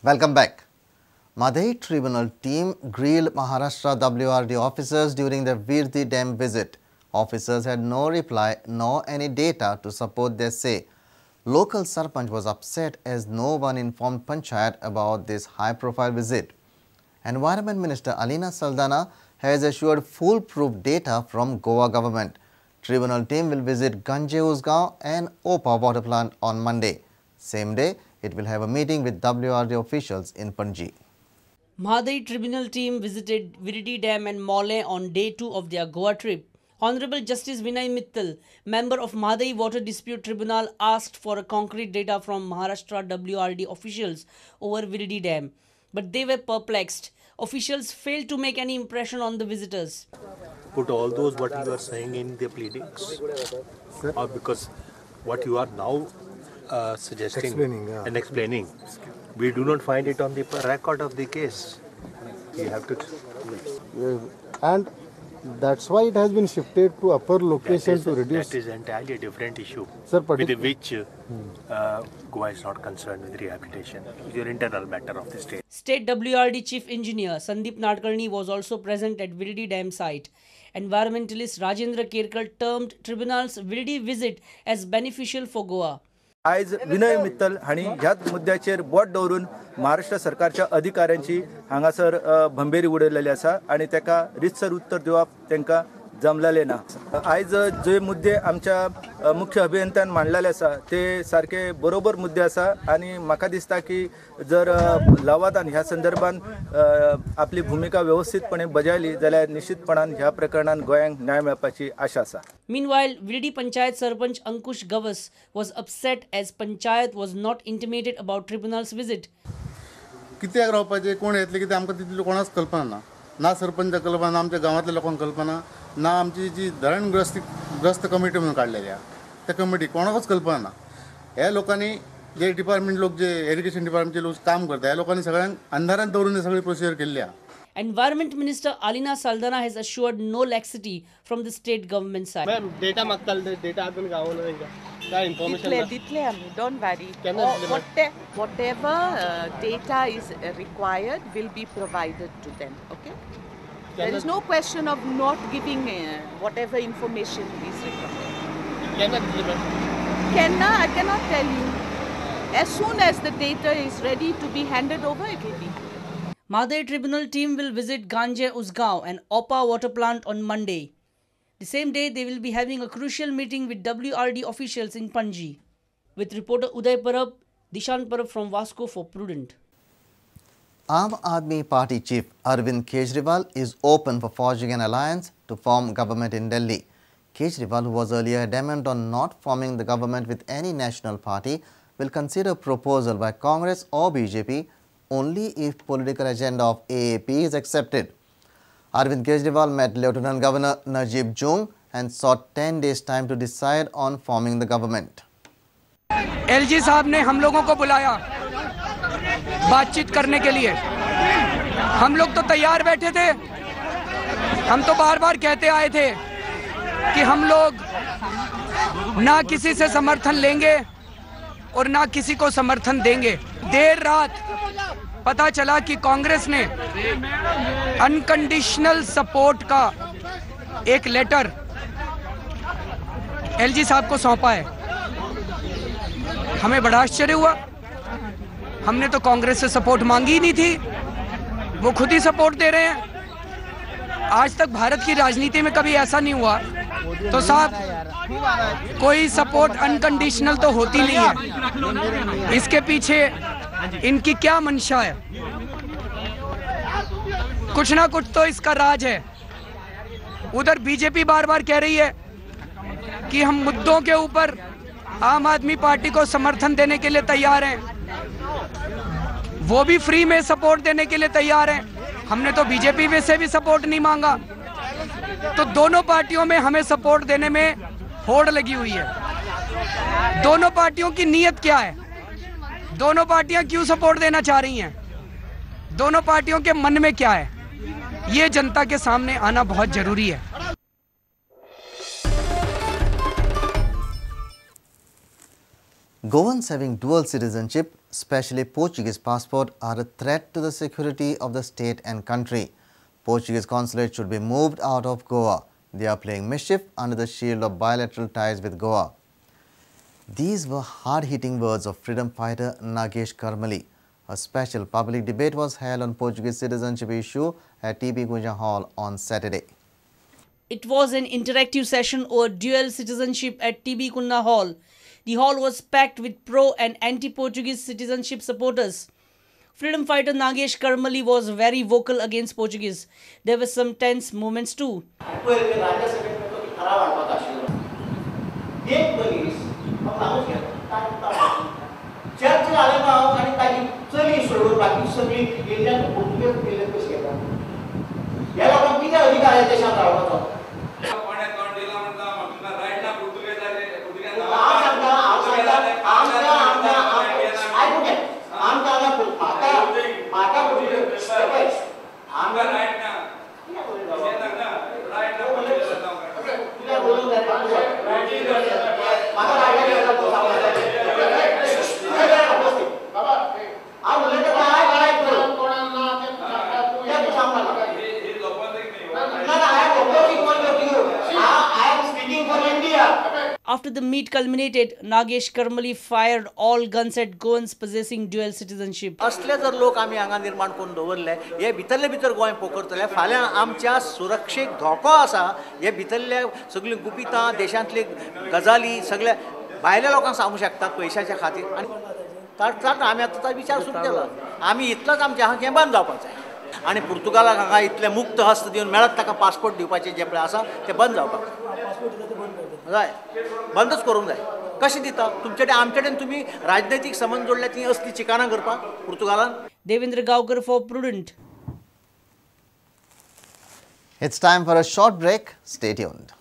Welcome back. Mhadei Tribunal Team grilled Maharastra WRD officers during their Virdi Dam visit. Officers had no reply nor any data to support their say. Local Sarpanch was upset as no one informed Panchayat about this high-profile visit. Environment Minister Alina Saldana has assured foolproof data from Goa government. Tribunal team will visit Gange Usgaon and Opa water plant on Monday. Same day, it will have a meeting with WRD officials in Panji. Mhadei Tribunal Team visited Virdi Dam and Mhadei on day 2 of their Goa trip. Honorable Justice Vinay Mittal, member of Mhadei Water Dispute Tribunal, asked for a concrete data from Maharastra WRD officials over Virdi Dam. But they were perplexed. Officials failed to make any impression on the visitors. Put all those what you are saying in the pleadings, or because what you are now suggesting and explaining, we do not find it on the record of the case. You have to, and that's why it has been shifted to upper location to reduce. That is entirely a different issue, Sir, with which Goa is not concerned with rehabilitation. It's your internal matter of the state. State WRD Chief Engineer Sandeep Nadkarni was also present at Virdi Dam site. Environmentalist Rajendra Kerkar termed Tribunal's Virdi visit as beneficial for Goa. आज विनय मित्तल हाणी ह्याच मुद्द्याचेर boat दवरून महाराष्ट्र सरकारच्या अधिकाऱ्यांची हांगासर भंबेरी उडयलेली आसा आणि तेका रितसर उत्तर दिवप तेंका जमलेले ना. आज जे मुद्दे आमच्या मुख्य अभियंत्यान मांडलेले आसा ते सारखे बरोबर मुद्दे आसा आणि म्हाका दिसता की जर लवादान ह्या संदर्भात आपली भूमिका व्यवस्थितपणे बजायली जाल्यार निश्चितपणान ह्या प्रकरणात गोंयांक न्याय मेळपाची आशा आसा. Meanwhile, Virdi Panchayat Sarpanch Ankush Gavas was upset as Panchayat was not intimated about Tribunal's visit. कित्याक रावपाचे कोण येतले कितें आमकां तितली कोणाच कल्पना ना सरपंच कल्पना ना आमच्या गांवांतल्या लोकांक कल्पना ना आमची जी धरणग्रस्त कमिटी म्हणून काडलेली आहा त्या कमिटी कोणाकच कल्पना ना. ह्या लोकांनी जे डिपार्टमेंट लोक जे एज्युकेशन डिपार्टमेंटचे लोक काम करता ह्या लोकांनी सगळ्यांक अंधारान दवरून ही सगळी प्रोसिजर केल्ली आहा. Environment Minister Alina Saldana has assured no laxity from the state government side. Ma'am, data magtal data adun gaawon na ka information. Ditle amni, don't worry. Whatever data is required will be provided to them. Okay. There is no question of not giving whatever information is required. I cannot tell you. As soon as the data is ready to be handed over, it will be. Mhadei Tribunal Team will visit Gange Usgaon and Opa water plant on Monday. The same day, they will be having a crucial meeting with WRD officials in Panji. With reporter Uday Parab, Dishan Parab from Vasco for Prudent. Aam Aadmi Party Chief Arvind Kejriwal is open for forging an alliance to form government in Delhi. Kejriwal, who was earlier adamant on not forming the government with any national party, will consider a proposal by Congress or BJP only if political agenda of AAP is accepted. Arvind Kejriwal met Lieutenant Governor Najib Jung and sought 10 days time to decide on forming the government. LG साहब ने हम लोगों को बुलाया बातचीत करने के लिए. हम लोग तो तैयार बैठे थे. हम तो बार-बार कहते आए थे कि हम लोग ना किसी से समर्थन लेंगे और ना किसी को समर्थन देंगे. देर रात पता चला कि कांग्रेस ने अनकंडीशनल सपोर्ट का एक लेटर एलजी साहब को सौंपा है. हमें बड़ा आश्चर्य हुआ. हमने तो कांग्रेस से सपोर्ट मांगी ही नहीं थी. वो खुद ही सपोर्ट दे रहे हैं. आज तक भारत की राजनीति में कभी ऐसा नहीं हुआ. तो साहब कोई सपोर्ट अनकंडीशनल तो होती नहीं है. इसके पीछे इनकी क्या मंशा है? कुछ ना कुछ तो इसका राज है. उधर बीजेपी बार बार कह रही है कि हम मुद्दों के ऊपर आम आदमी पार्टी को समर्थन देने के लिए तैयार हैं. वो भी फ्री में सपोर्ट देने के लिए तैयार हैं. हमने तो बीजेपी में से भी सपोर्ट नहीं मांगा. तो दोनों पार्टियों में हमें सपोर्ट देने में होड़ लगी हुई है. दोनों पार्टियों की नीयत क्या है? दोनों पार्टियां क्यों सपोर्ट देना चाह रही हैं? दोनों पार्टियों के मन में क्या है? ये जनता के सामने आना बहुत जरूरी है. Goans having dual citizenship, especially Portuguese passport, are a threat to the security of the state and country. Portuguese consulate should be moved out of Goa. They are playing mischief under the shield of bilateral ties with Goa. These were hard-hitting words of freedom fighter Nagesh Karmali. A special public debate was held on Portuguese citizenship issue at TB Gunja Hall on Saturday. It was an interactive session over dual citizenship at TB Kunna Hall. The hall was packed with pro and anti-Portuguese citizenship supporters. Freedom fighter Nagesh Karmali was very vocal against Portuguese. There were some tense moments too. After the meet culminated, Nagesh Karmali fired all guns at Goans possessing dual citizenship. असले जर लोक आम्ही हांगा निर्माण करून दवरले हे भितरले भितर गोंय पोखरतले फाल्यां आमच्या सुरक्षेक धोको आसा हे भितरले सगळी गुपितां देशांतली गजाली सगळे भायल्या लोकांक सांगू शकतात पयशाच्या खातीर आनी ताका आमी आतां विचार सुरू केला आमी इतलोच आमच्या हांगा हें बंद जावपाक जाय आनी पुर्तुगालाक हांगा इतले मुक्त हस्त दिवन मेळत ताका पासपोर्ट दिवपाचें जे पळय आसा तें बंद जावपाक जाय बंदच करूंक जाय कशें दिता तुमचे कडेन आमचे कडेन तुमी राजनैतीक संबंध जोडल्या ती असली चिकानां करपाक पुर्तुगालान. Devendra Gaukar for Prudent. It's time for a short break. Stay tuned.